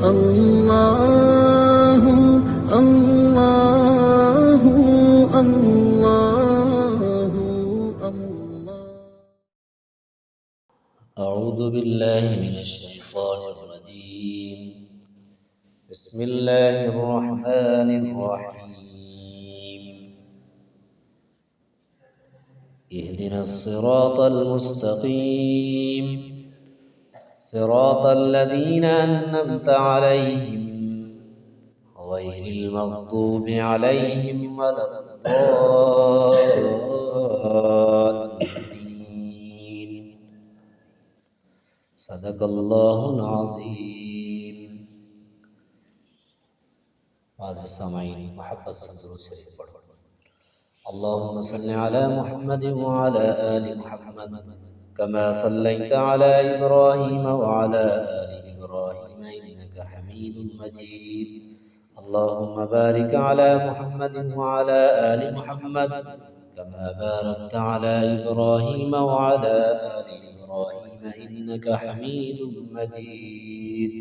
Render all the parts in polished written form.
अल्लाहु अल्लाहु अल्लाहु अल्लाह। अऊज़ु बिल्लाहि मिनश शैतानिर रजीम। बिस्मिल्लाहिर रहमानिर रहीम। इहदिनस सिरातल मुस्तकीम सिरातल लज़ीना अन्अमता अलैहिम गैरिल मग़दूबि अलैहिम वलद्दाल्लीन। सदक़ल्लाहुल अज़ीम। आज़िज़ सामाईन, मोहब्बत से दुरूद शरीफ पढ़ो। अल्लाहुम्मा सल्लि अला मुहम्मद व अला आलि मुहम्मद कमा सल्लैता अला इब्राहीम व अला आलि इब्राहीम इन्नका हमीदुम मजीद। अल्लाहुम्मा बारिक अला मुहम्मद व अला आलि मुहम्मद कमा बारकता अला इब्राहीम व अला आलि इब्राहीम इन्नका हमीदुम मजीद।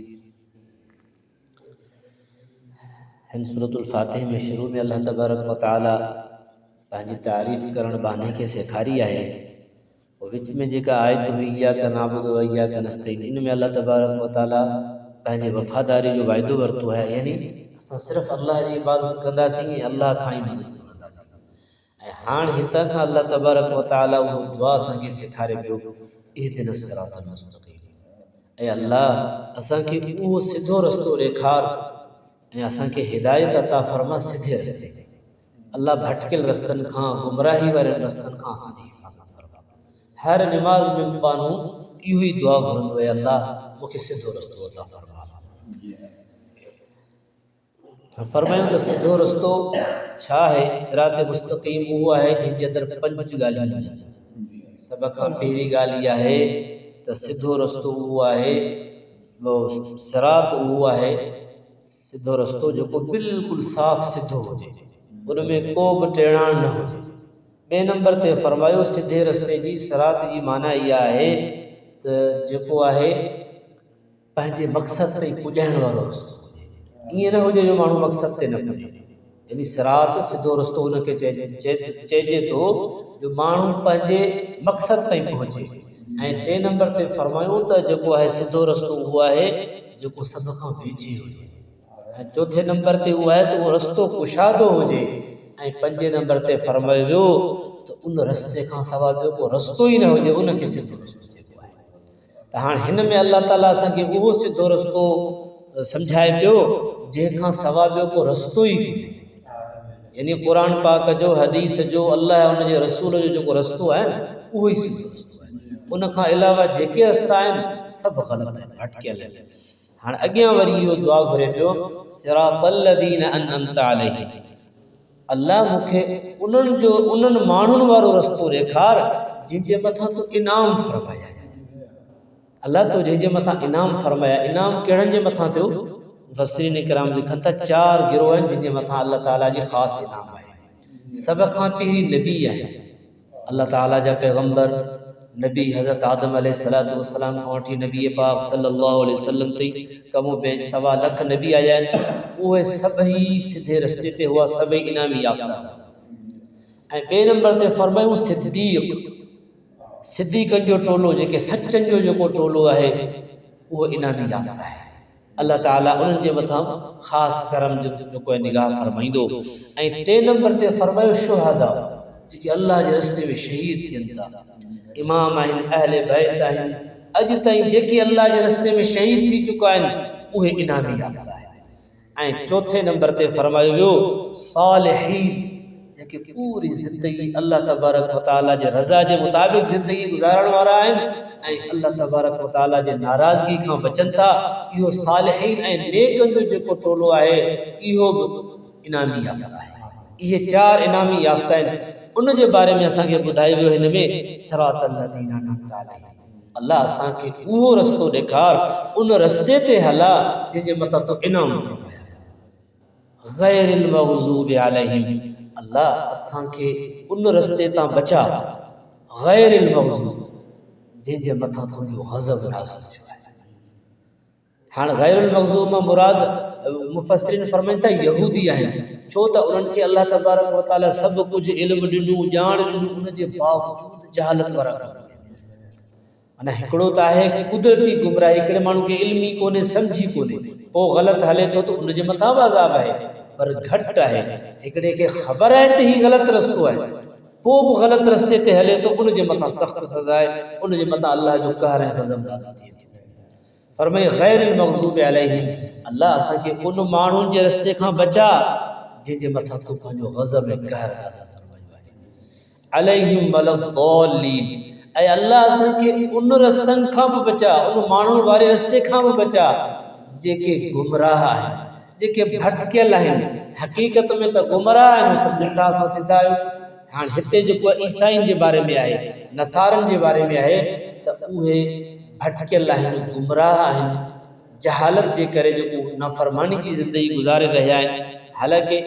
हिन सूरतुल फातिहा में शुरू में अल्लाह तबारक व तआला पंहिंजी तारीफ़ करण बाने के सेखारी आहे। और विच में जेका आयत हुई इय्याका नअबुदु व इय्याका नस्तईन, इन में अल्लाह तबारक व तआला पंहिंजे वफ़ादारी जो वाइदो वरतो है, यानी असां सिर्फ़ अल्लाह जी इबादत कंदासीं, अल्लाह खां ई मदद घुरंदासीं। ऐं हाणे हितां खां अल्लाह तबारक व तआला उहो दुआ असांखे सेखारे पियो, इहदिनस सिरातल मुस्तक़ीम। ऐं अल्लाह असांखे उहो सिधो रस्तो ॾेखार ऐं असांखे हिदायत अता फरमा सिधे रस्ते। अल्लाह भटकियल रस्तनि खां, गुमराही वारनि रस्तनि खां असांजी हिफ़ाज़त फरमा। हर निमाज़ में पानू इहो ई दुआ घुरंदो आहे, अल्लाह मूंखे सिधो रस्तो अता फरमा। फरमायूं त सिधो रस्तो छा आहे? सिरात मुस्तक़ीम उहो आहे जंहिंजे अंदरि 5 ॻाल्हियूं आहिनि। सभ खां पहिरीं ॻाल्हि इहा आहे त सिधो रस्तो उहो आहे, सिरात उहो आहे सिधो रस्तो जेको बिल्कुलु साफ़ सिधो हुजे, उनमें को बि टेड़ाण न हुजे। ॿिए नंबर ते फरमायो सिधे रस्ते जी सिरात जी माना इहा आहे त जेको आहे पंहिंजे मक़सद ताईं पुॼाइण वारो रस्तो हुजे। ईअं न हुजे जो माण्हू मक़सद ते न पुॼे, यानी सिरात सिधो रस्तो हुनखे चइजे थो जो माण्हू पंहिंजे मक़सद ताईं पहुचे। ऐं टे नंबर ते फरमायूं त जेको आहे सिधो रस्तो उहो आहे जेको सभ खां वेझे हुजे। ऐं चौथे नंबर ते उहो आहे त उहो रस्तो कुशादो हुजे। ऐं पंजे नंबर ते फरमायो वियो त उन रस्ते खां सवाइ ॿियो को रस्तो ई न हुजे, उनखे सिधो रस्तो चइबो आहे। त हाणे हिन में अल्लाह ताला असांखे उहो सिधो रस्तो सम्झाए पियो जंहिंखां सवाइ ॿियो को रस्तो ई कोन्हे, यानी क़ुरान पाक जो, हदीस जो, अल्लाह उन जे रसूल जो जेको रस्तो आहे न उहो ई सिधो रस्तो आहे। उन खां अलावा जेके रस्ता आहिनि सभु ग़लति आहिनि, भटकियल आहिनि। हाणे अॻियां वरी इहो दुआ घुरे पियो सिरातल लज़ीना अनअमता अलैहिम, अल्लाह मूंखे उन्हनि माण्हुनि वारो रस्तो ॾेखार जंहिंजे मथां तूं इनाम फरमाया। अल्लाह तो जंहिंजे मथां इनाम फरमाया, इनाम कहिड़नि जे मथां थियो? मुफ़स्सिरीन इकराम लिखनि था 4 गिरोह आहिनि जिन जे मथां अल्लाह ताला जी ख़ासि इनाम आहे। सभ खां पहिरीं नबी आहे, अल्लाह ताला जा पैगंबर नबी हज़रत आदम अलैहिस्सलातु वस्सलाम खां वठी नबी पाक सल्लल्लाहु अलैहि वसल्लम ताईं कमो बेश 1.25 लाख नबी आया आहिनि। उहे सभई सिधे रस्ते ते हुआ, सभई इनामी याफ़्ता। ऐं ॿिए नंबर ते फरमायूं सिद्दीक़नि जो टोलो, जेके सचनि जो जेको टोलो आहे उहो इनामी याफ़्ता आहे। अल्लाह ताला उन्हनि जे मथां ख़ासि करम जो जेको आहे निगाह फरमाईंदो। ऐं टे नंबर ते फरमायो शुहदा, जेके अल्लाह जे रस्ते में शहीद थियनि था, इमाम आहिनि, अहले बैत आहिनि, अॼु ताईं जेके अल्लाह जे रस्ते में शहीद थी चुका आहिनि उहे इनामी याफ़्ता आहिनि। ऐं चौथे नंबर ते फरमायो वियो सालिहीन, जेके पूरी ज़िंदगी अल्लाह तबारक व तआला जे रज़ा जे मुताबिक़ ज़िंदगी गुज़ारण वारा आहिनि ऐं अल्लाह तबारक व तआला जे नाराज़गी खां बचनि था। इहो सालिहीन ऐं नेकनि जो जेको टोलो आहे इहो बि इनामी याफ़्ता आहे। इहे 4 इनामी याफ़्ता आहिनि। उन जे बारे में असांखे ॿुधायो वियो हिन में सिरातल लज़ीना अनअमता अलैहिम, अल्लाह असांखे उहो रस्तो ॾेखार, उन रस्ते ते हला जंहिंजे मथां तो इनाम फरमाया गैरिल मग़ज़ूबि अलैहिम, अल्लाह असांखे उन रस्ते तां बचा गैरिल मग़ज़ूब, जंहिंजे मथां तुंहिंजो ग़ज़ब नाज़िल थियो आहे। हाँ गैरुल मग़ज़ूब में मुराद मुफ़स्सिरीन फरमाइनि था यहूदी आहिनि, छो त उन्हनि खे अल्लाह तबारक व तआला सभु कुझु इल्मु ॾिनो, ॼाण ॾिनो, उन जे बावजूद जहालत वारा माना हिकिड़ो त आहे कुदरती गुमराही, हिकिड़े माण्हू खे इल्मी कोन्हे, सम्झी कोन्हे, पोइ ग़लति हले थो त उनजे मथां बि अज़ाब आहे, पर घटि आहे हिकिड़े खे ख़बर आहे त हीउ ग़लति रस्तो आहे, पोइ बि ग़लति रस्ते ते हले थो, उनजे मथां सख़्त सज़ा आहे, उनजे मथां अल्लाह जो कहर ऐं ग़ज़ब नाज़िल थिए थो। फरमाए गैरिल मग़ज़ूब अलैहिम, अल्लाह असांखे उन माण्हुनि जे रस्ते खां बचा जंहिंजे मथां तूं पंहिंजो ग़ज़ब ऐं कहर नाज़िल फरमायो आहे। अलैहिम वलद्दालीन, ऐं अल्लाह असांखे उन रस्तनि खां बि बचा, उन माण्हुनि वारे रस्ते खां बि बचा जेके गुमराह आहिनि, जेके भटकियल आहिनि। हक़ीक़त में त गुमराह आहिनि, सभु ॾिठा असां सिधा आहियूं। हाणे हिते जेको ईसाइनि जे बारे में आहे, नसारनि जे बारे में आहे, त उहे भटकियल आहिनि, गुमराह आहिनि, जहालत जे करे जेको नाफ़रमानी जी ज़िंदगी गुज़ारे रहिया आहिनि। हालांकि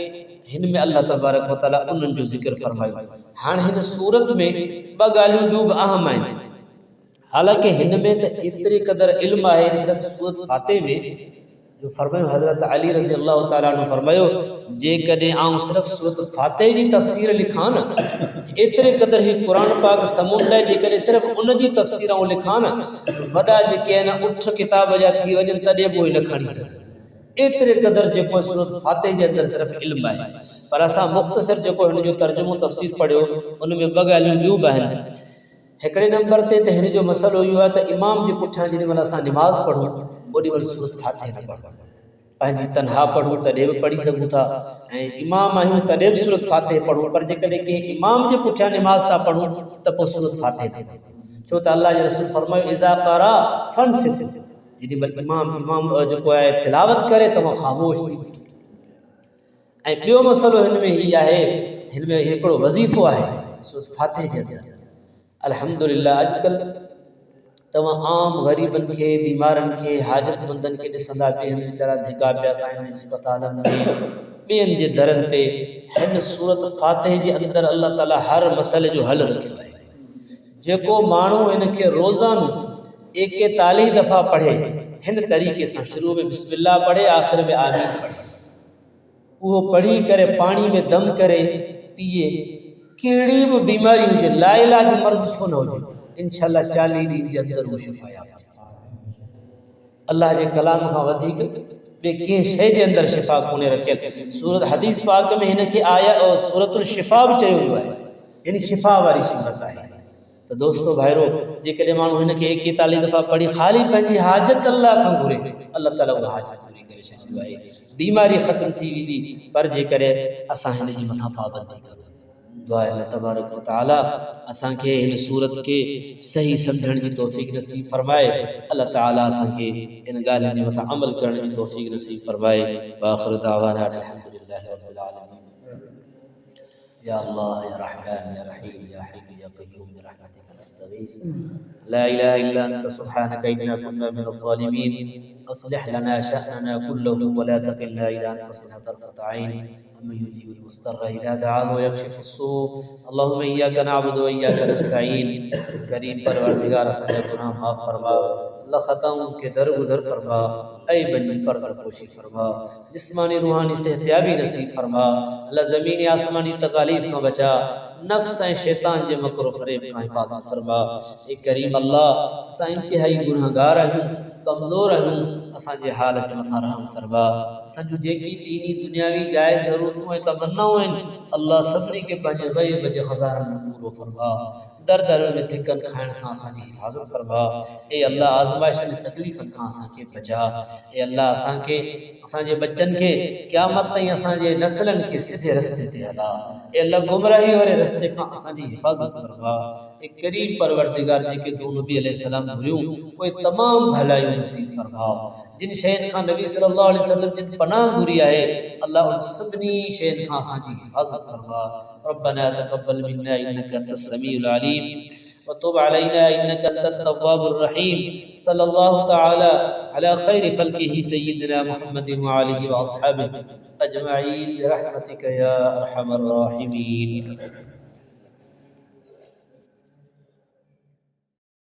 हिन में अल्लाह तबारक व तआला उन्हनि जो ज़िक्र फरमायो। हाणे हिन सूरत में ॿ ॻाल्हियूं ॿियूं बि अहम आहिनि। हालांकि हिन में त एतिरे क़दर इल्म आहे, सूरत फातिह में जो फरमायो हज़रत अली रज़ी अल्लाह तआला अन्हु फरमायो, जेकॾहिं आउं सिर्फ़ु सूरत फातिह जी तफ़सीर लिखां न, एतिरे क़दर ही क़ुरान पाक समुंड आहे, जेकॾहिं सिर्फ़ु उन जी तफ़सीर आउं लिखां न, वॾा जेके आहिनि उठ किताब जा थी वञनि तॾहिं बि उहे न खणी सघनि। एतिरे क़दर जेको सूरत फातिह जे अंदरि सिर्फ़ु इल्म आहे। पर असां मुख़्तसर जेको हिन जो तर्जुमो तफ़सीर पढ़ियो, उन में ॿ ॻाल्हियूं ॿियूं बि आहिनि। हिकिड़े नंबर ते त हिन जो मसइलो इहो आहे त इमाम जे पुठियां जेॾी महिल असां निमाज़ पढ़ूं, ओॾी महिल सूरत फातिह न पढ़ूं, पंहिंजी तनहा पढ़ूं तॾहिं बि पढ़ी सघूं था, ऐं इमाम आहियूं तॾहिं बि सूरत फातिह पढ़ूं। पर जेकॾहिं कंहिं इमाम जे पुठियां निमाज़ था पढ़ूं त पोइ सूरत फातिह न पढ़ूं, छो त अल्लाह जे रसूल फरमायो इज़ा क़रा फंसित, जेॾी महिल इमाम जेको आहे तिलावत करे तव्हां ख़ामोश थी। ऐं ॿियो मसइलो हिन में हीउ आहे, हिन में हिकिड़ो वज़ीफ़ो आहे सूरत फातिह जे अंदरि। अल्हम्दुलिल्लाह अॼुकल्ह तव्हां आम ग़रीबनि खे, बीमारनि खे, हाजतमंदनि खे ॾिसंदा ॿियनि वीचारा धिका पिया खाइनि अस्पतालनि में, ॿियनि जे दरनि ते। हिन सूरत फातिह जे अंदरि अल्लाह ताला हर मसइले जो हल रखियो आहे। जेको माण्हू हिन खे रोज़ानो 41 दफ़ा पढ़े, हिन तरीक़े सां शुरू में बिस्मिल्लाह पढ़े, आख़िर में आमीन पढ़े, उहो पढ़ी करे पाणी में दम करे पीए, कहिड़ी बि बीमारी हुजे, लाइलाज मर्ज़ छो न हुजे, इंशाअल्लाह 40 ॾींहंनि जे अंदरि उहो शिफ़ायाब थी। अल्लाह जे कलाम खां वधीक ॿिए कंहिं शइ जे अंदरि शिफ़ा कोन्हे रखियल। सूरत हदीस पाक में हिन खे आया सूरतुल शिफ़ा बि चयो वियो आहे, यानी शिफ़ा वारी सूरत आहे। त दोस्तो भाइरो, जेकॾहिं माण्हू हिन खे 41 दफ़ा पढ़ी ख़ाली पंहिंजी हाजत अल्लाह खां घुरे, अल्लाह ताला उहा हाजत पूरी करे छॾींदो आहे, बीमारी ख़त्म थी वेंदी। पर जेकॾहिं असां हिन जी मथां पाबंदी करूं, दुआ अल्लाह तबारक व तआला असांखे हिन सूरत खे सही सम्झण जी तौफ़ीक़ नसीब फरमाए। अल्लाह ताला असांखे इन ॻाल्हियुनि जे मथां अमल करण जी तौफ़ीक़ नसीब फरमाए। व आख़िरु दअवाना अल्हम्दुलिल्लाहि रब्बिल आलमीन। या अल्लाह या रहमान या रहीम या हय्यु या क़य्यूम बिरहमतिका नस्तगीस, ला इलाहा इल्ला अंता सुब्हानका इन्ना कुन्ना मिनज़ ज़ालिमीन। अस्लिह लना शअनना कुल्लहु व ला तकिलना इला अनफुसिना तरफत ऐन अम्मन युजीबुल मुस्तर्रा इज़ा दअाहु व यक्शिफुस सू। अल्लाहुम्मा इय्याका नअबुदु व इय्याका नस्तईन। करीम परवरदिगार असांजा गुनाह माफ़ फरमा, अल्लाह ख़ताउन के दरगुज़र फरमा, ऐबन जी पर्दा पोशी फरमा, जिस्मानी रूहानी सेहतियाबी नसीब फरमा। अल्लाह ज़मीनी आसमानी तकालीफ खां बचा, नफ्स ऐं शैतान जे मकर फ़रेब खां हिफ़ाज़त फरमा। ए करीम अल्लाह, असां इंतिहाई गुनहगार आहियूं, कमज़ोर आहियूं, असांजे हाल जे मथां रहम फरमा। असांजूं जेकी दीनी दुनियावी जाइज़ ज़रूरतूं ऐं तमन्नाऊं आहिनि, अल्लाह सभिनी खे पंहिंजे ग़ैब जे ख़ज़ाननि में पूरो फरमा। दर दर में धिकनि खाइण खां असांजी हिफ़ाज़त फरमा। ए अल्लाह आज़माइशनि तकलीफ़नि खां असांखे बचा। ए अल्लाह असांखे, असांजे बच्चनि खे क़यामत ताईं असांजे नसलनि खे सिधे रस्ते ते हला। ए अल्लाह गुमराही वारे रस्ते खां असांजी हिफ़ाज़त फरमा। ए करीम परवरदिगार, जेके तूं नबी अलैहिस्सलाम घुरियूं उहे तमामु भलायूं नसीब फरमा। जिन शयुनि खां नबी सल्लल्लाहु अलैहि वसल्लम जिन पनाह घुरी आहे, अल्लाह उन सभिनी शयुनि खां असांजी हिफ़ाज़त फरमा। रब्बना तक़ब्बल मिन्ना इन्नका अंतस समीउल अलीम व तुब अलैना इन्नका अंतत तव्वाबुर रहीम। सल्लल्लाहु तआला अला खैरि खल्क़िही सय्यिदिना मुहम्मदिन व आलिहि व अस्हाबिहि अजमईन बिरहमतिका या अरहमर राहिमीन।